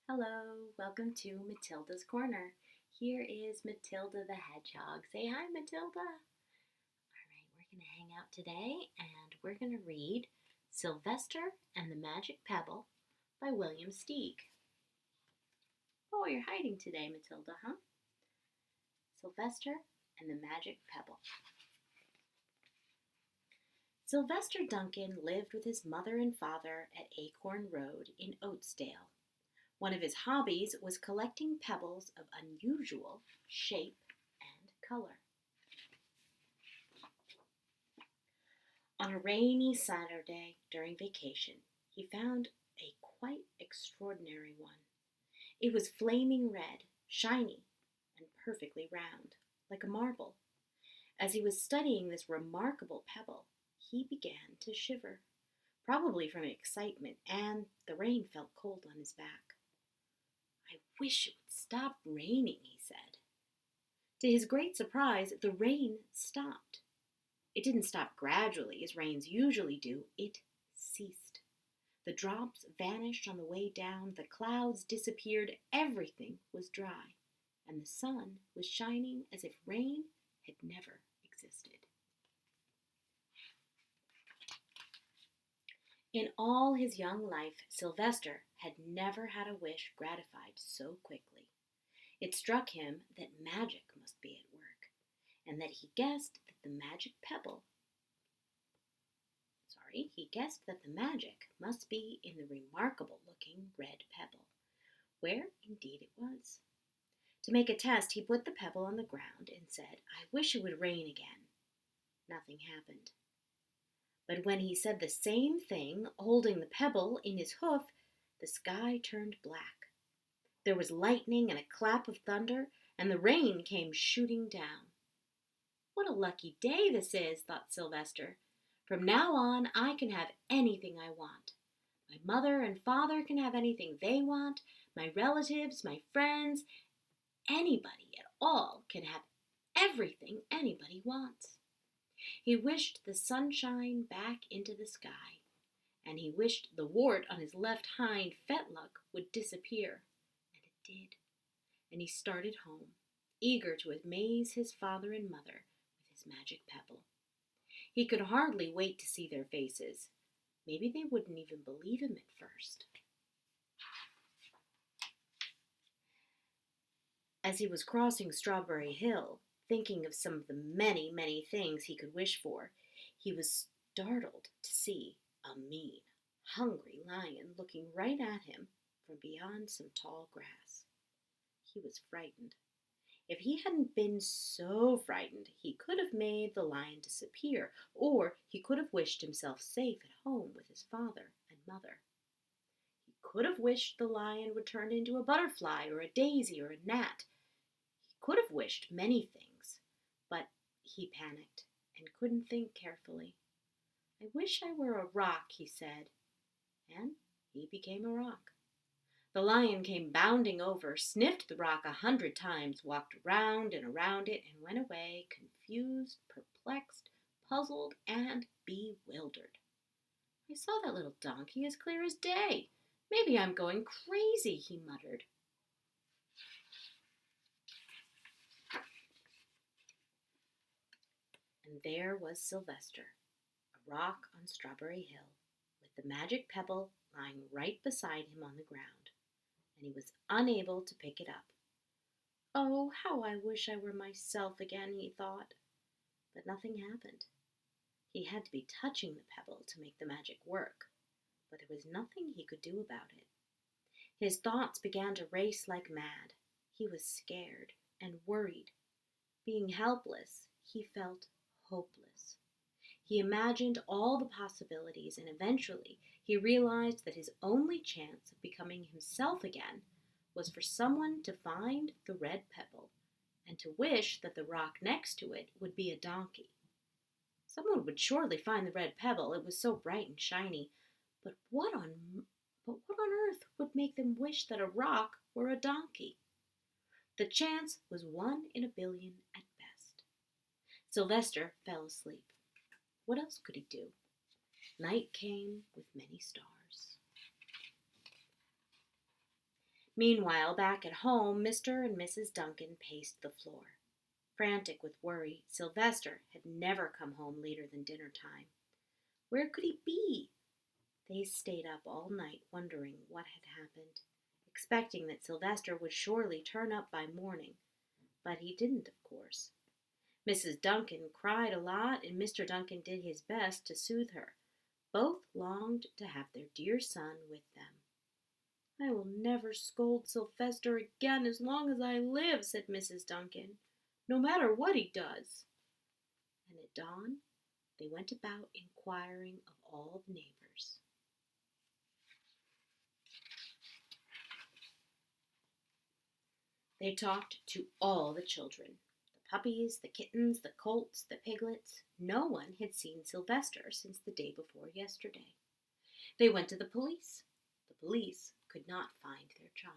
Hello, welcome to Matilda's Corner. Here is Matilda the Hedgehog. Say hi, Matilda. All right, we're going to hang out today and we're going to read Sylvester and the Magic Pebble by William Steig. Oh, you're hiding today, Matilda, huh? Sylvester and the Magic Pebble. Sylvester Duncan lived with his mother and father at Acorn Road in Oatsdale. One of his hobbies was collecting pebbles of unusual shape and color. On a rainy Saturday during vacation, he found a quite extraordinary one. It was flaming red, shiny, and perfectly round, like a marble. As he was studying this remarkable pebble, he began to shiver, probably from excitement, and the rain felt cold on his back. "I wish it would stop raining," he said. To his great surprise, the rain stopped. It didn't stop gradually, as rains usually do. It ceased. The drops vanished on the way down, the clouds disappeared, everything was dry, and the sun was shining as if rain had never existed. In all his young life, Sylvester had never had a wish gratified so quickly. It struck him that magic must be at work, and that he guessed that the magic magic must be in the remarkable-looking red pebble, where indeed it was. To make a test, he put the pebble on the ground and said, "I wish it would rain again." Nothing happened. But when he said the same thing, holding the pebble in his hoof, the sky turned black. There was lightning and a clap of thunder, and the rain came shooting down. "What a lucky day this is," thought Sylvester. "From now on, I can have anything I want. My mother and father can have anything they want. My relatives, my friends, anybody at all can have everything anybody wants." He wished the sunshine back into the sky, and he wished the wart on his left hind fetlock would disappear, and it did. And he started home, eager to amaze his father and mother with his magic pebble. He could hardly wait to see their faces. Maybe they wouldn't even believe him at first. As he was crossing Strawberry Hill, thinking of some of the many, many things he could wish for, he was startled to see a mean, hungry lion looking right at him from beyond some tall grass. He was frightened. If he hadn't been so frightened, he could have made the lion disappear, or he could have wished himself safe at home with his father and mother. He could have wished the lion would turn into a butterfly or a daisy or a gnat. He could have wished many things, but he panicked and couldn't think carefully. "I wish I were a rock," he said, and he became a rock. The lion came bounding over, sniffed the rock 100 times, walked round and around it, and went away, confused, perplexed, puzzled, and bewildered. "I saw that little donkey as clear as day. Maybe I'm going crazy," he muttered. And there was Sylvester, a rock on Strawberry Hill, with the magic pebble lying right beside him on the ground, and he was unable to pick it up. "Oh, how I wish I were myself again," he thought. But nothing happened. He had to be touching the pebble to make the magic work, but there was nothing he could do about it. His thoughts began to race like mad. He was scared and worried. Being helpless, he felt hopeless. He imagined all the possibilities, and eventually he realized that his only chance of becoming himself again was for someone to find the red pebble and to wish that the rock next to it would be a donkey. Someone would surely find the red pebble, it was so bright and shiny, but what on earth would make them wish that a rock were a donkey? The chance was 1 in a billion at best. Sylvester fell asleep. What else could he do? Night came with many stars. Meanwhile, back at home, Mr. and Mrs. Duncan paced the floor. Frantic with worry, Sylvester had never come home later than dinner time. Where could he be? They stayed up all night wondering what had happened, expecting that Sylvester would surely turn up by morning. But he didn't, of course. Mrs. Duncan cried a lot, and Mr. Duncan did his best to soothe her. Both longed to have their dear son with them. "I will never scold Sylvester again as long as I live," said Mrs. Duncan, "no matter what he does." And at dawn, they went about inquiring of all the neighbors. They talked to all the children, the puppies, the kittens, the colts, the piglets. No one had seen Sylvester since the day before yesterday. They went to the police. The police could not find their child.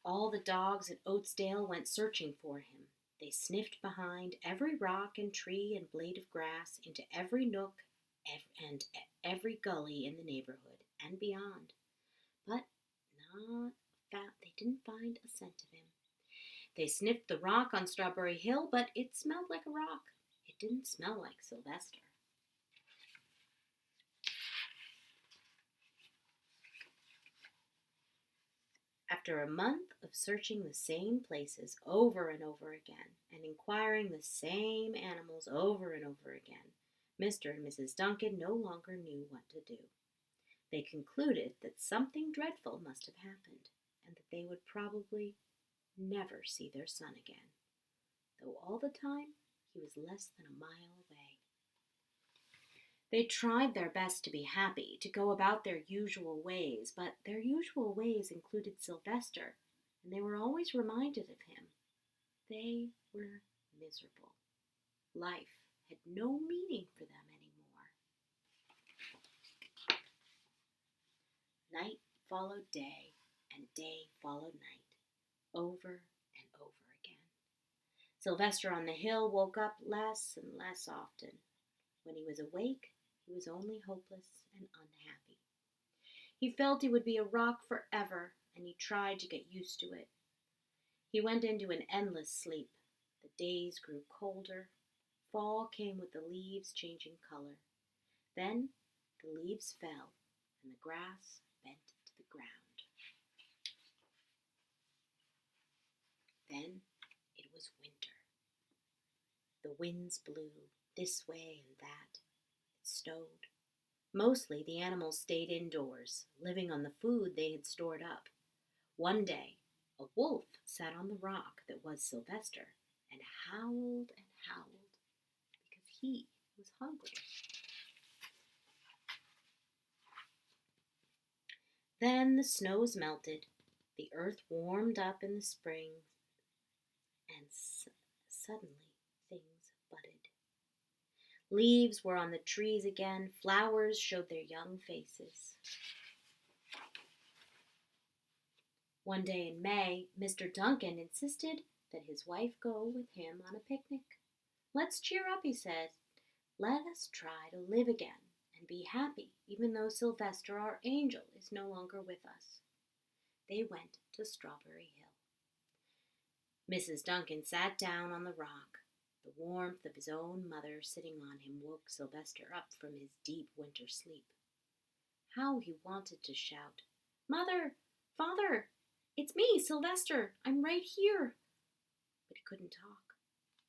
All the dogs at Oatsdale went searching for him. They sniffed behind every rock and tree and blade of grass, into every nook and every gully in the neighborhood and beyond. But they didn't find a scent of him. They sniffed the rock on Strawberry Hill, but it smelled like a rock. It didn't smell like Sylvester. After a month of searching the same places over and over again, and inquiring the same animals over and over again, Mr. and Mrs. Duncan no longer knew what to do. They concluded that something dreadful must have happened, and that they would probably never see their son again, though all the time he was less than a mile away. They tried their best to be happy, to go about their usual ways, but their usual ways included Sylvester, and they were always reminded of him. They were miserable. Life had no meaning for them anymore. Night followed day, and day followed night, over and over again. Sylvester on the hill woke up less and less often. When he was awake, he was only hopeless and unhappy. He felt he would be a rock forever, and he tried to get used to it. He went into an endless sleep. The days grew colder. Fall came with the leaves changing color. Then the leaves fell, and the grass bent to the ground. Then it was winter. The winds blew this way and that. It snowed. Mostly the animals stayed indoors, living on the food they had stored up. One day, a wolf sat on the rock that was Sylvester and howled because he was hungry. Then the snows melted, the earth warmed up in the spring, and suddenly things budded. Leaves were on the trees again, flowers showed their young faces. One day in May, Mr. Duncan insisted that his wife go with him on a picnic. "Let's cheer up," he said. "Let us try to live again and be happy, even though Sylvester, our angel, is no longer with us." They went to Strawberry Hill. Mrs. Duncan sat down on the rock. The warmth of his own mother sitting on him woke Sylvester up from his deep winter sleep. How he wanted to shout, "Mother! Father! It's me, Sylvester! I'm right here!" But he couldn't talk.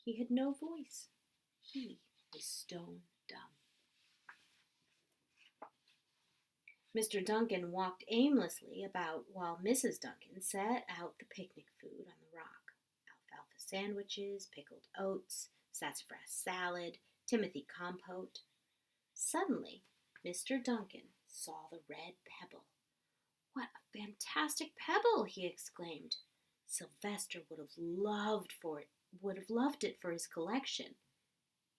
He had no voice. He was stone dumb. Mr. Duncan walked aimlessly about while Mrs. Duncan set out the picnic food on the rock. Alfalfa sandwiches, pickled oats, sassafras salad, timothy compote. Suddenly, Mr. Duncan saw the red pebble. "What a fantastic pebble!" he exclaimed. Sylvester would have loved it for his collection.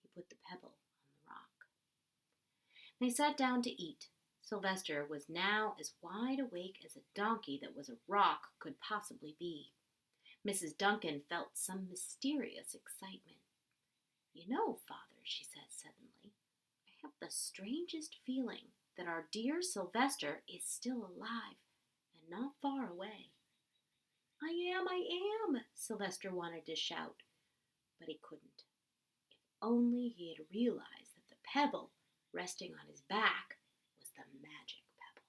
He put the pebble on the rock. They sat down to eat. Sylvester was now as wide awake as a donkey that was a rock could possibly be. Mrs. Duncan felt some mysterious excitement. "You know, Father," she said suddenly, "I have the strangest feeling. that our dear Sylvester is still alive and not far away. I am, Sylvester wanted to shout, but he couldn't. If only he had realized that the pebble resting on his back was the magic pebble.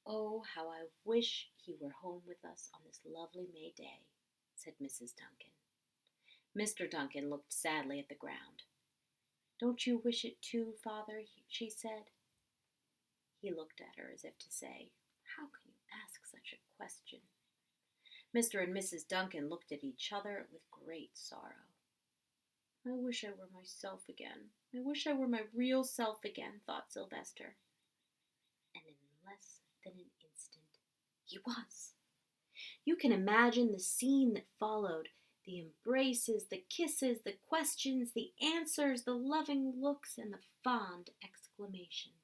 Oh, how I wish he were home with us on this lovely May day, said Mrs. Duncan. Mr. Duncan looked sadly at the ground. Don't you wish it too, Father? She said. He looked at her as if to say, how can you ask such a question? Mr. and Mrs. Duncan looked at each other with great sorrow. I wish I were myself again. I wish I were my real self again, thought Sylvester. And in less than an instant, he was. You can imagine the scene that followed. The embraces, the kisses, the questions, the answers, the loving looks, and the fond exclamations.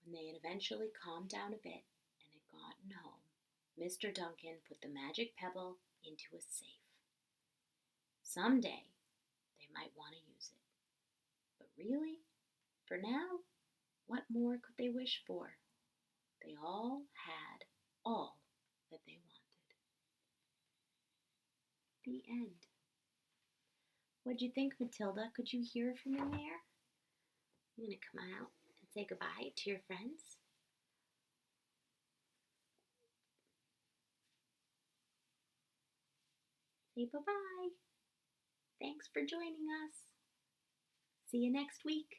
When they had eventually calmed down a bit and had gotten home, Mr. Duncan put the magic pebble into a safe. Someday they might want to use it. But really, for now, what more could they wish for? They all had all that they wanted. The end. What'd you think, Matilda? Could you hear from in there? I'm going to come out and say goodbye to your friends. Say bye-bye. Thanks for joining us. See you next week.